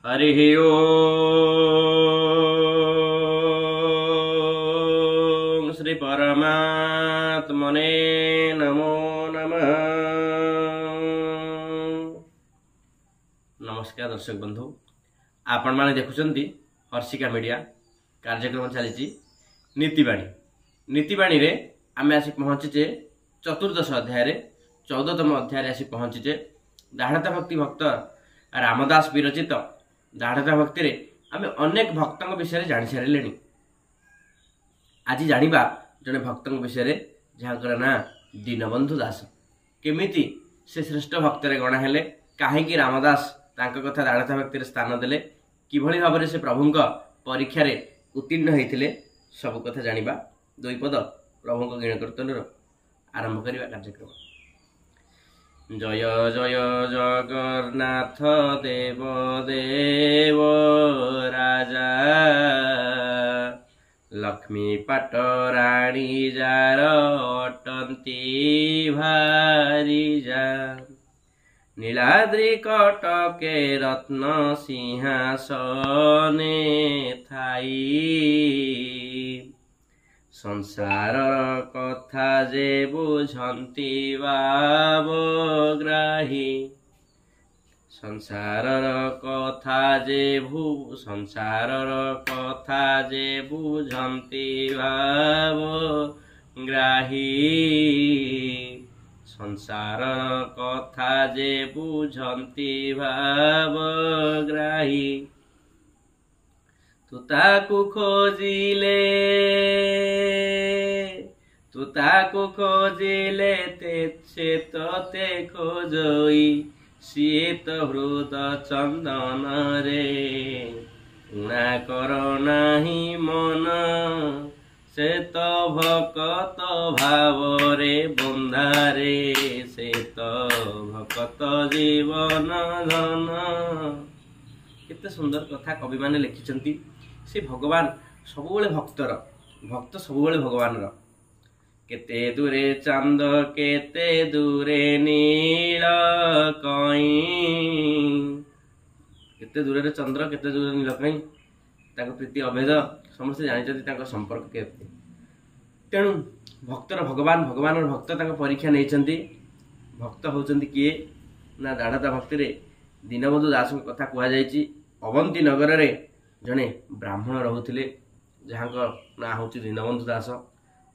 हरि ओम श्री परमात्मने नमो नमः। नमस्कार दर्शक बंधु, आपण माने देखुचंती हर्षिका मीडिया कार्यक्रम चली नीतिवाणी। नीतिवाणी रे आमे आसी पहुंचीचे चतुर्दश अध्याय रे 14तम अध्याय आसी पहुंचीचे। दाढ़ता भक्ति भक्त रामदास विरचित दाढ़ता भक्ति रे आमे अनेक भक्तों विषय जानी सारे। आज जानिबा जने भक्तों विषय जहाँकर ना दीनबंधु दास। केमिति से श्रेष्ठ भक्त रे गणा हेले, काहेकि रामदास तांका कथा दाढ़ता भक्ति रे स्थान देले, किभଳି भाबरे से प्रभुंक परीक्षा रे उत्तीर्ण होइथिले, सब कथा जानिबा। दुई पद प्रभुंक गिण कीर्तन आरंभ करिबा कार्यक्रम। जय जय जगन्नाथ देव देव राजा, लक्ष्मी पाटराणी जार अटंती भारी जा। नीलाद्रि कटके रत्न सिंहासने थाई, संसार कथा जे बुझंती बाबग्राही। संसार कथा जे बुझंती बाबग्राही। संसार कथा जे बुझंती भावग्राही। तू ताकू खोजिले से तोते खोजई। सीए तो हृद चंदन रे उणा कर नाही मन। से तो भकत भाव रे बंधारे, से तो भकत जीवन धन। केते सुंदर कथा कवि माने लिखिचंती। से भगवान सबुबले भक्तर, भक्त सबुबले भगवान रो। केते दूरे चांद केते दूरे नील कई। केते दूरे चंद्र केते दूरे नील कई, ताको प्रीति अभेद समस्त जानिचंती ताको संपर्क केते। तेणु भक्तर भगवान, भगवान भक्त ताको परीक्षा नैचंती। भक्त होचंती किए ना दाढ़ता भक्ति रे दीनबंधु दास कथा कुआ जायछि। अवंती नगर रे जने ब्राह्मण रहुथिले, जहाँक ना होछि दीनबंधु दास।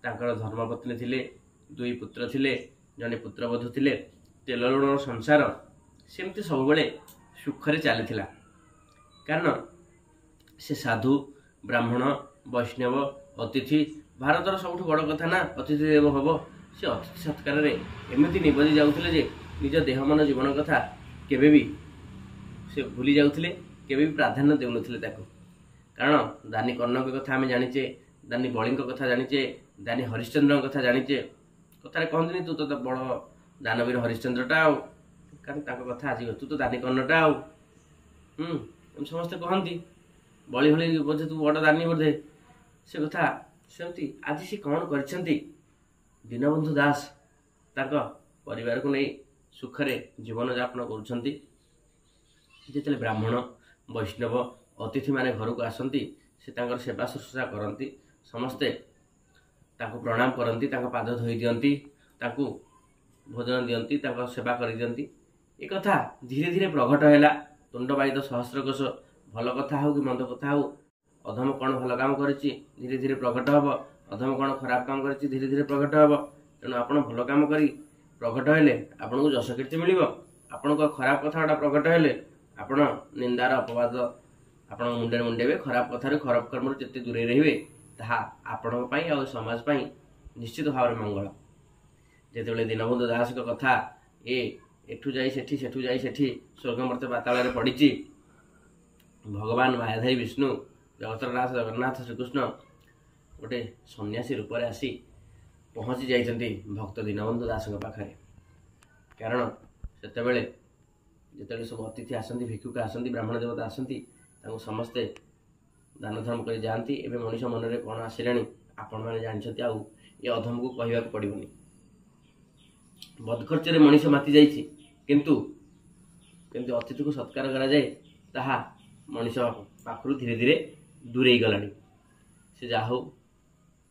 तांकर धर्मपत्नी थिले, दुई पुत्र थिले, जने पुत्रवधू थिले। तेल लुण संसार सेमती सबुबले सुखरे चलीथिला, कारण से साधु ब्राह्मण वैष्णव अतिथि। भारतर सबुठ बड़ कथा ना अतिथि देव भव। से अतिथि सत्कार रे एमिति निबदी जाउथिले जे निज देह मन जीवन कथा केबे भी से भूली जाउथिले, केबे भी प्राधान्य देउनथिले ताको। कारण दानी कर्णक कथा आमे जानिचे, दानी बलिंक कथा जानिचे, दानी हरिश्चंद्र कथा जानिचे। कथारे कहंतनी तू तो बड़ दानवीर हरिश्चंद्रटा आउ, कारण ताको कथा आज तू तो दानी कर्णटा आउ। समस्ते कहंती बलि भली बोधे तू बड़ दानी बोधे। से कथा सेमती आज से कौन करछंती दीनबंधु दास ताको परिवार को नहीं सुखरे जीवन यापन करुछंती। जेतले ब्राह्मण वैष्णव अतिथि माने घर को आसंती, से तांकर सेवा शुश्रूषा करंती। समस्ते ताको प्रणाम करंती, ताको पाद धोई दियंती, ताको भोजन दियंती, ताको सेवा करि दियंती। ए कथा धीरे धीरे प्रकट हैला। तुंडबाई सहस्रकोश भल कथा हो कि मंद कथा हो, अधम कौन भल काम करिछि धीरे धीरे प्रकट हब, अधम कौन खराब काम करिछि धीरे धीरे प्रकट हब। तेणु आपण भल काम करी प्रकट हेले आपन को जश कीर्ति मिलिबो। आपण को खराब कथाटा प्रकट हेले आपण निंदार अपवाद आपण मुंडे मुंडेबे। खराब कथार खराब कर्म जते दूरे रहिबे, ताहा आपण पई आ समाज पई निश्चित भाव मंगल। जेतेबेले दीनबंधु दास को कथा एठू जाई सेठी सेठू जाई सेठी स्वर्ग मर्त्य पाताल रे पड़िछि। भगवान मायाधारी विष्णु जगतरनाथ जगन्नाथ श्रीकृष्ण गोटे सन्यासी रूप में आसी पहुँची जाइछंती भक्त दीनबंधु दास पाखे। कारण सेतेबेले जेतेबेले सब अतिथि आसंती, भिक्षुक आसंती, ब्राह्मण देवता आसंती, तांको समस्ते दान धर्म कर जाती। एवं मनीष मन में कौन आसिलानी आपण मैंने जानते। आउ ये अधम को कहवाक पड़ोनी। बदखर्चरे मनीष माति जाइछि, किंतु केमती अतिथि को सत्कार करा जाए ताहा ମଣିଷ ପାଖରୁ ଧୀରେ ଧୀରେ ଦୂରେଇ ଗଲାଣି। ସେ ଯାହା ହଉ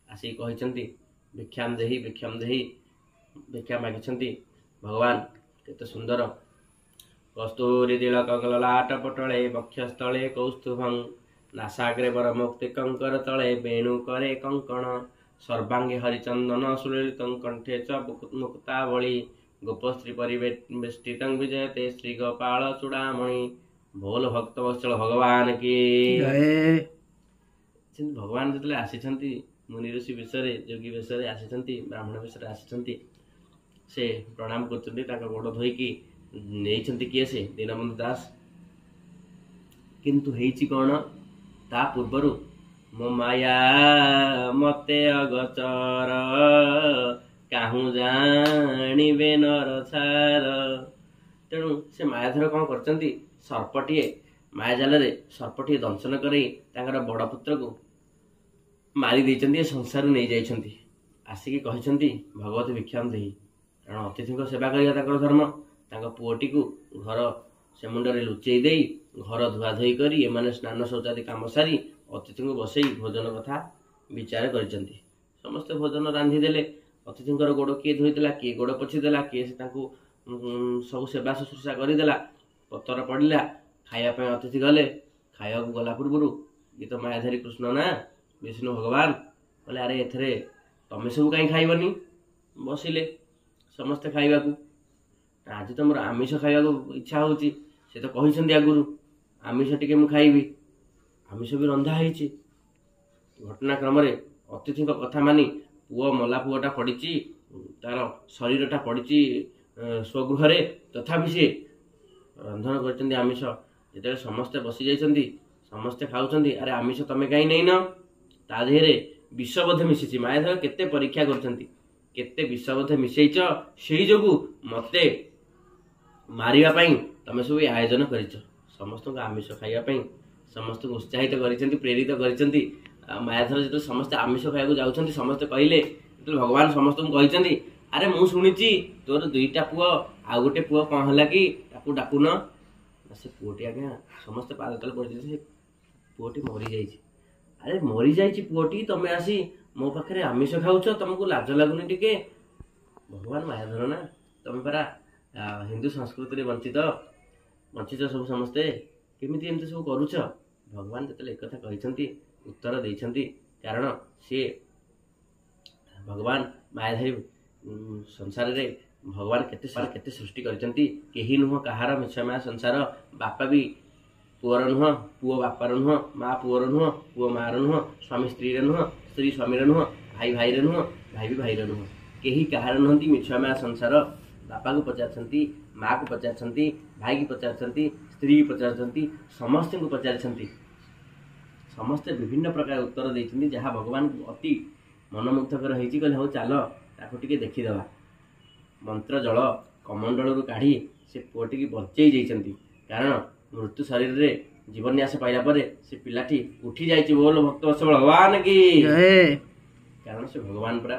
ଆସିକି କହିଛନ୍ତି ଭିକ୍ଷାମ୍ ଦେହି ଭିକ୍ଷା ମାଗିଛନ୍ତି। ଭଗବାନ କେତେ ସୁନ୍ଦର। କସ୍ତୁରୀ ତିଳକ ଲଲାଟ ପଟଳେ ବକ୍ଷସ୍ଥଳେ କୌସ୍ତୁଭଂ ନାସାଗ୍ରେ ବର ମୁକ୍ତି କଙ୍କର ତଳେ ବେଣୁ କରେ କଙ୍କଣ ସର୍ବାଙ୍ଗେ ହରିଚନ୍ଦନ ସୁଲଳିତଂ କଣ୍ଠେ च ମୁକ୍ତାବଳୀ ଗୋପଶ୍ରୀ ପରିବେଷ୍ଟିତଂ ବିଜୟତେ ଶ୍ରୀ ଗୋପାଳ ଚୂଡ଼ାମଣି। ବୋଲ ଭକ୍ତ ବତ୍ସଳ ଭଗବାନ କି। ଭଗବାନ ଯେତେବେଳେ ଆସିଛନ୍ତି ମୁନି ଋଷି ବେଶରେ ଯୋଗୀ ବେଶରେ ଆସିଛନ୍ତି, ବ୍ରାହ୍ମଣ ବେଶରେ ଆସିଛନ୍ତି, ସେ ପ୍ରଣାମ କରୁଛନ୍ତି, ତାଙ୍କ ଗୋଡ଼ ଧୋଇକି ନେଇଛନ୍ତି କିଏ? ସେ ଦୀନବନ୍ଧୁ ଦାସ। କିନ୍ତୁ ହେଇଛି କ'ଣ? ତା ପୂର୍ବରୁ ମୋ ମାୟା ମତେ ଅଗଚର କାହୁଁ ଜାଣିବେ ନର ଛାର। ତେଣୁ ସେ ମାୟାଧର କ'ଣ କରିଛନ୍ତି? ସର୍ପଟିଏ ମାୟାଜାଲରେ ସର୍ପଟିଏ ଦଂଶନ କରି ତାଙ୍କର ବଡ଼ ପୁତ୍ରକୁ ମାରି ଦେଇଛନ୍ତି, ଏ ସଂସାରରୁ ନେଇଯାଇଛନ୍ତି। ଆସିକି କହିଛନ୍ତି ଭଗବତ ଭିକ୍ଷାମ୍ ଦେହି। କାରଣ ଅତିଥିଙ୍କ ସେବା କରିବା ତାଙ୍କର ଧର୍ମ। ତାଙ୍କ ପୁଅଟିକୁ ଘର ସେ ମୁଣ୍ଡରେ ଲୁଚେଇ ଦେଇ ଘର ଧୁଆଧୋଇ କରି ଏମାନେ ସ୍ନାନ ଶୌଚାଦି କାମ ସାରି ଅତିଥିଙ୍କୁ ବସେଇ ଭୋଜନ କଥା ବିଚାର କରିଛନ୍ତି। ସମସ୍ତେ ଭୋଜନ ରାନ୍ଧିଦେଲେ। ଅତିଥିଙ୍କର ଗୋଡ଼ କିଏ ଧୋଇଦେଲା, କିଏ ଗୋଡ଼ ପୋଛିଦେଲା, କିଏ ସେ ତାଙ୍କୁ ସବୁ ସେବା ଶୁଶ୍ରୂଷା କରିଦେଲା। ପତର ପଡ଼ିଲା, ଖାଇବା ପାଇଁ ଅତିଥି ଗଲେ। ଖାଇବାକୁ ଗଲା ପୂର୍ବରୁ ଇଏ ତ ମାୟାଧାରୀ କୃଷ୍ଣ ନା ବିଷ୍ଣୁ ଭଗବାନ କହିଲେ ଆରେ ଏଥିରେ ତମେ ସବୁ କାହିଁ ଖାଇବନି? ବସିଲେ ସମସ୍ତେ ଖାଇବାକୁ। ଆଜି ତ ମୋର ଆମିଷ ଖାଇବାକୁ ଇଚ୍ଛା ହେଉଛି। ସେ ତ କହିଛନ୍ତି ଆଗରୁ ଆମିଷ ଟିକେ ମୁଁ ଖାଇବି। ଆମିଷ ବି ରନ୍ଧା ହେଇଛି। ଘଟଣାକ୍ରମରେ ଅତିଥିଙ୍କ କଥା ମାନି ପୁଅ ମଲା ପୁଅଟା ପଡ଼ିଛି, ତାର ଶରୀରଟା ପଡ଼ିଛି ସ୍ୱଗୃହରେ, ତଥାପି ସିଏ ରନ୍ଧନ କରିଛନ୍ତି ଆମିଷ। ଯେତେବେଳେ ସମସ୍ତେ ବସିଯାଇଛନ୍ତି, ସମସ୍ତେ ଖାଉଛନ୍ତି, ଆରେ ଆମିଷ ତମେ କାହିଁ ନେଇନ? ତା ଦେହରେ ବିଷ ବୋଧେ ମିଶିଛି। ମାୟାଧର କେତେ ପରୀକ୍ଷା କରିଛନ୍ତି, କେତେ ବିଷ ବୋଧେ ମିଶେଇଛ, ସେଇ ଯୋଗୁଁ ମୋତେ ମାରିବା ପାଇଁ ତମେ ସବୁ ଆୟୋଜନ କରିଛ। ସମସ୍ତଙ୍କୁ ଆମିଷ ଖାଇବା ପାଇଁ ସମସ୍ତଙ୍କୁ ଉତ୍ସାହିତ କରିଛନ୍ତି, ପ୍ରେରିତ କରିଛନ୍ତି। ମାୟାଧର ଯେତେବେଳେ ସମସ୍ତେ ଆମିଷ ଖାଇବାକୁ ଯାଉଛନ୍ତି, ସମସ୍ତେ କହିଲେ, ଯେତେବେଳେ ଭଗବାନ ସମସ୍ତଙ୍କୁ କହିଛନ୍ତି ଆରେ ମୁଁ ଶୁଣିଛି ତୋର 2ଟା ପୁଅ, ଆଉ ଗୋଟେ ପୁଅ କ'ଣ ହେଲା କି? ତାକୁ ଡାକୁନ। ସେ ପୁଅଟି ଆଜ୍ଞା ସମସ୍ତେ ପାଦ ତଳେ ପଡ଼ିଛନ୍ତି, ସେ ପୁଅଟି ମରିଯାଇଛି। ଆରେ ମରିଯାଇଛି ପୁଅଟି, ତମେ ଆସି ମୋ ପାଖରେ ଆମିଷ ଖାଉଛ, ତମକୁ ଲାଜ ଲାଗୁନି ଟିକେ? ଭଗବାନ ମାୟାଧର ନା, ତମେ ପରା ହିନ୍ଦୁ ସଂସ୍କୃତିରେ ବଞ୍ଚିଛ ସବୁ ସମସ୍ତେ, କେମିତି ଏମିତି ସବୁ କରୁଛ? ଭଗବାନ ଯେତେବେଳେ ଏକଥା କହିଛନ୍ତି, ଉତ୍ତର ଦେଇଛନ୍ତି। କାରଣ ସିଏ ଭଗବାନ ମାୟାଧାରୀ ସଂସାରରେ ଭଗବାନ କେତେ ସୃଷ୍ଟି କରିଛନ୍ତି। କେହି ନୁହଁ କାହାର ମିଛମାୟା ସଂସାର। ବାପା ବି ପୁଅର ନୁହଁ, ପୁଅ ବାପାର ନୁହଁ, ମା ପୁଅର ନୁହଁ, ପୁଅ ମାଆର ନୁହଁ, ସ୍ୱାମୀ ସ୍ତ୍ରୀର ନୁହଁ, ସ୍ତ୍ରୀ ସ୍ୱାମୀର ନୁହଁ, ଭାଇ ଭାଇର ନୁହଁ, ଭାଇ ବି ଭାଇର ନୁହଁ। କେହି କାହାର ନୁହନ୍ତି ମିଛମାୟା ସଂସାର। ବାପାକୁ ପଚାରିଛନ୍ତି, ମାଆକୁ ପଚାରିଛନ୍ତି, ଭାଇକି ପଚାରିଛନ୍ତି, ସ୍ତ୍ରୀକି ପଚାରିଛନ୍ତି, ସମସ୍ତଙ୍କୁ ପଚାରିଛନ୍ତି। ସମସ୍ତେ ବିଭିନ୍ନ ପ୍ରକାର ଉତ୍ତର ଦେଇଛନ୍ତି, ଯାହା ଭଗବାନଙ୍କୁ ଅତି ମନମୁଗ୍ଧକର ହେଇଛି। କହିଲେ ହଉ ଚାଲ ତାକୁ ଟିକେ ଦେଖିଦେବା। ମନ୍ତ୍ର ଜଳ କମଣ୍ଡଳରୁ କାଢ଼ି ସେ ପୁଅଟିକି ବଞ୍ଚେଇ ଯାଇଛନ୍ତି। କାରଣ ମୃତ୍ୟୁ ଶରୀରରେ ଜୀବନ୍ୟାସ ପାଇଲା ପରେ ସେ ପିଲାଟି ଉଠି ଯାଇଛି। ବୋଲ ଭକ୍ତ ବତ୍ସଳ ଭଗବାନ କି। କାରଣ ସେ ଭଗବାନ ପରା।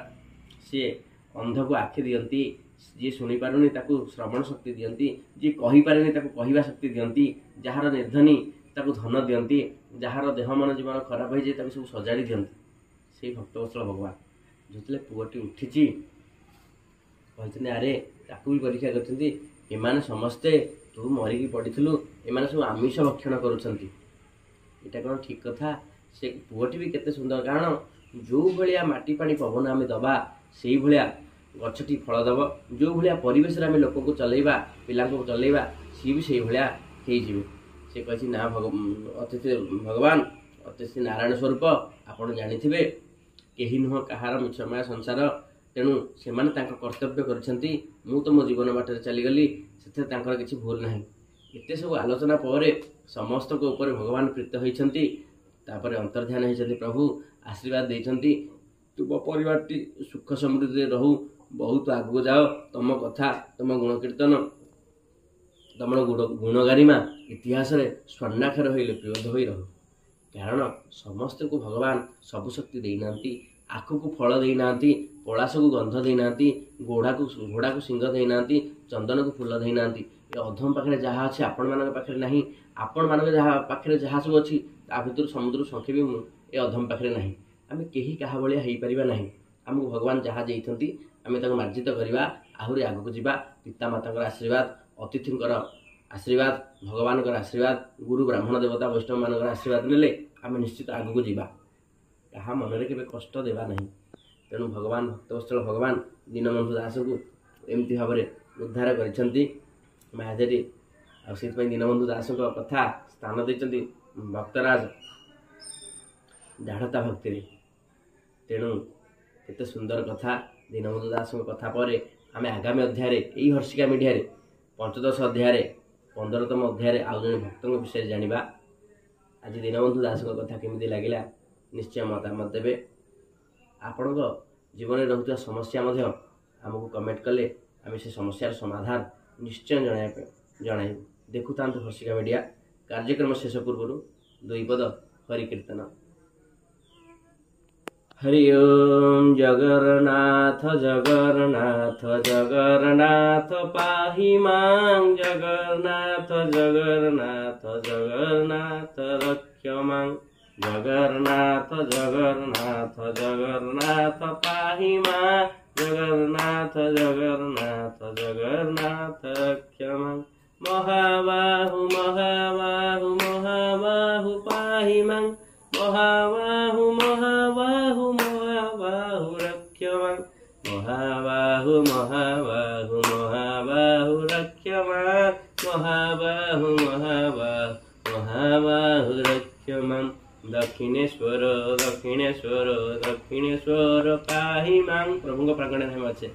ସିଏ ଅନ୍ଧକୁ ଆଖି ଦିଅନ୍ତି, ଯିଏ ଶୁଣିପାରୁନି ତାକୁ ଶ୍ରବଣ ଶକ୍ତି ଦିଅନ୍ତି, ଯିଏ କହିପାରେନି ତାକୁ କହିବା ଶକ୍ତି ଦିଅନ୍ତି, ଯାହାର ନିର୍ଧନୀ ତାକୁ ଧନ ଦିଅନ୍ତି, ଯାହାର ଦେହ ମନ ଜୀବନ ଖରାପ ହେଇଯାଏ ତାକୁ ସବୁ ସଜାଡ଼ି ଦିଅନ୍ତି। ସେଇ ଭକ୍ତବତ୍ସଳ ଭଗବାନ। ଯେତେବେଳେ ପୁଅଟି ଉଠିଛି କହିଛନ୍ତି ଆରେ ତାକୁ ବି ପରୀକ୍ଷା କରିଛନ୍ତି, ଏମାନେ ସମସ୍ତେ ତୁ ମରିକି ପଡ଼ିଥିଲୁ, ଏମାନେ ସବୁ ଆମିଷ ଭକ୍ଷଣ କରୁଛନ୍ତି। ଏଇଟା କ'ଣ ଠିକ୍ କଥା? ସେ ପୁଅଟି ବି କେତେ ସୁନ୍ଦର। କାରଣ ଯେଉଁ ଭଳିଆ ମାଟି ପାଣି ପବନ ଆମେ ଦେବା, ସେଇଭଳିଆ ଗଛଟି ଫଳ ଦେବ। ଯେଉଁ ଭଳିଆ ପରିବେଶରେ ଆମେ ଲୋକଙ୍କୁ ଚଲେଇବା, ପିଲାଙ୍କୁ ଚଲେଇବା, ସିଏ ବି ସେଇଭଳିଆ ହେଇଯିବେ। ସେ କହିଛି ନା ଅତିଥି ଭଗବାନ, ଅତିଥି ନାରାୟଣ ସ୍ୱରୂପ, ଆପଣ ଜାଣିଥିବେ କେହି ନୁହଁ କାହାର ମିଛମାୟା ସଂସାର। ତେଣୁ ସେମାନେ ତାଙ୍କ କର୍ତ୍ତବ୍ୟ କରିଛନ୍ତି, ମୁଁ ତ ମୋ ଜୀବନ ବାଟରେ ଚାଲିଗଲି, ସେଥିରେ ତାଙ୍କର କିଛି ଭୁଲ ନାହିଁ। ଏତେ ସବୁ ଆଲୋଚନା ପରେ ସମସ୍ତଙ୍କ ଉପରେ ଭଗବାନ ପ୍ରୀତ ହୋଇଛନ୍ତି। ତାପରେ ଅନ୍ତର୍ଧ୍ୟାନ ହେଇଛନ୍ତି ପ୍ରଭୁ, ଆଶୀର୍ବାଦ ଦେଇଛନ୍ତି ତୁମ ପରିବାରଟି ସୁଖ ସମୃଦ୍ଧିରେ ରହୁ, ବହୁତ ଆଗକୁ ଯାଅ, ତମ କଥା, ତମ ଗୁଣକୀର୍ତ୍ତନ, ତମର ଗୁଣଗାରିମା ଇତିହାସରେ ସ୍ୱର୍ଣ୍ଣାକ୍ଷର ହୋଇ ଲିପିବଦ୍ଧ ହୋଇ ରହୁ। କାରଣ ସମସ୍ତଙ୍କୁ ଭଗବାନ ସବୁ ଶକ୍ତି ଦେଇନାହାନ୍ତି। ଆଖୁକୁ ଫଳ ଦେଇନାହାନ୍ତି, ପଳାସକୁ ଗନ୍ଧ ଦେଇନାହାନ୍ତି, ଘୋଡ଼ାକୁ ସିଂହ ଦେଇନାହାନ୍ତି, ଚନ୍ଦନକୁ ଫୁଲ ଦେଇନାହାନ୍ତି। ଏ ଅଧମ ପାଖରେ ଯାହା ଅଛି ଆପଣମାନଙ୍କ ପାଖରେ ନାହିଁ, ଆପଣମାନଙ୍କ ଯାହା ପାଖରେ ଯାହା ସବୁ ଅଛି ତା ଭିତରୁ ସମୁଦ୍ର ସଂଖ୍ୟା ବି ମୁଁ ଏ ଅଧମ ପାଖରେ ନାହିଁ। ଆମେ କେହି କାହା ଭଳିଆ ହେଇପାରିବା ନାହିଁ। ଆମକୁ ଭଗବାନ ଯାହା ଦେଇଛନ୍ତି ଆମେ ତାକୁ ମାର୍ଜିତ କରିବା, ଆହୁରି ଆଗକୁ ଯିବା। ପିତାମାତାଙ୍କର ଆଶୀର୍ବାଦ, ଅତିଥିଙ୍କର ଆଶୀର୍ବାଦ, ଭଗବାନଙ୍କର ଆଶୀର୍ବାଦ, ଗୁରୁ ବ୍ରାହ୍ମଣ ଦେବତା ବୈଷ୍ଣବମାନଙ୍କର ଆଶୀର୍ବାଦ ନେଲେ ଆମେ ନିଶ୍ଚିତ ଆଗକୁ ଯିବା। କାହା ମନରେ କେବେ କଷ୍ଟ ଦେବା ନାହିଁ। ତେଣୁ ଭଗବାନ ଭକ୍ତବତ୍ସଳ ଭଗବାନ ଦୀନବନ୍ଧୁ ଦାସଙ୍କୁ ଏମିତି ଭାବରେ ଉଦ୍ଧାର କରିଛନ୍ତି ମାୟାଦେବୀ। ଆଉ ସେଥିପାଇଁ ଦୀନବନ୍ଧୁ ଦାସଙ୍କ କଥା ସ୍ଥାନ ଦେଇଛନ୍ତି ଭକ୍ତରାଜ ଦାଢ଼ତା ଭକ୍ତିରେ। ତେଣୁ କେତେ ସୁନ୍ଦର କଥା। ଦୀନବନ୍ଧୁ ଦାସଙ୍କ କଥା ପରେ ଆମେ ଆଗାମୀ ଅଧ୍ୟାୟରେ ଏଇ ହର୍ଷିକା ମିଡ଼ିଆରେ 15 ଅଧ୍ୟାୟରେ 15ତମ ଅଧ୍ୟାୟରେ ଆଉ ଜଣେ ଭକ୍ତଙ୍କ ବିଷୟରେ ଜାଣିବା। ଆଜି ଦୀନବନ୍ଧୁ ଦାସଙ୍କ କଥା କେମିତି ଲାଗିଲା ନିଶ୍ଚୟ ମତାମତ ଦେବେ। ଆପଣଙ୍କ ଜୀବନରେ ରହୁଥିବା ସମସ୍ୟା ମଧ୍ୟ ଆମକୁ କମେଣ୍ଟ କଲେ ଆମେ ସେ ସମସ୍ୟାର ସମାଧାନ ନିଶ୍ଚୟ ଜଣାଇବୁ। ଦେଖୁଥାନ୍ତୁ ହର୍ଷିକା ମିଡ଼ିଆ। କାର୍ଯ୍ୟକ୍ରମ ଶେଷ ପୂର୍ବରୁ 2 ପଦ ହରି କୀର୍ତ୍ତନ। हरि ओम जगन्नाथ जगन्नाथ जगन्नाथ पाहि मां, जगन्नाथ जगन्नाथ जगन्नाथ रक्ष मां, जगन्नाथ जगन्नाथ जगन्नाथ पाहि मां, जगन्नाथ जगन्नाथ जगन्नाथ रक्ष मां। महाबाहु महाबाहु महाबाहु पाहि मां, महाबाहु महाबाहु महाबाहु रक्ष मां, महाबाहु महाबाहु महाबाहु रक्ष मां, महाबाहु महाबाहु महाबाहु रक्ष मां। दक्षिणेश्वर दक्षिणेश्वर दक्षिणेश्वर पाहि मां। प्रभुଙ୍କ ପ୍ରାଙ୍ଗଣରେ ଆମେ ଅଛେ।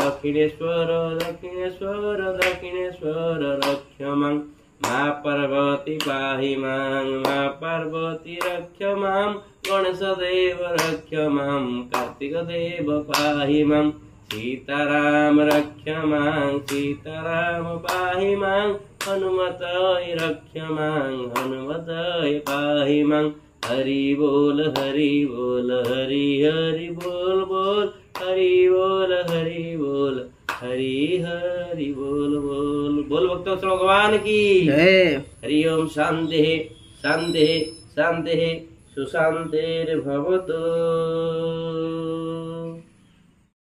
दक्षिणेश्वर दक्षिणेश्वर दक्षिणेश्वर रक्ष मां, मां पार्वती पाहि मां, मां पार्वती रक्ष मां, गणेश देव रक्ष मां, कार्तिक देव पाहि मां, सीताराम रक्ष मां, सीताराम पाहि मां, हनुमत रक्ष मां, हनुमत पाहि मां। हरि बोल हरि बोल हरि हरि बोल बोल, हरि बोल हरि बोल हरि हरि बोल बोल। बोल भक्तवत्सल भगवान की हरि ओम। शांति शांति शांति सुशांतिर्भवतु।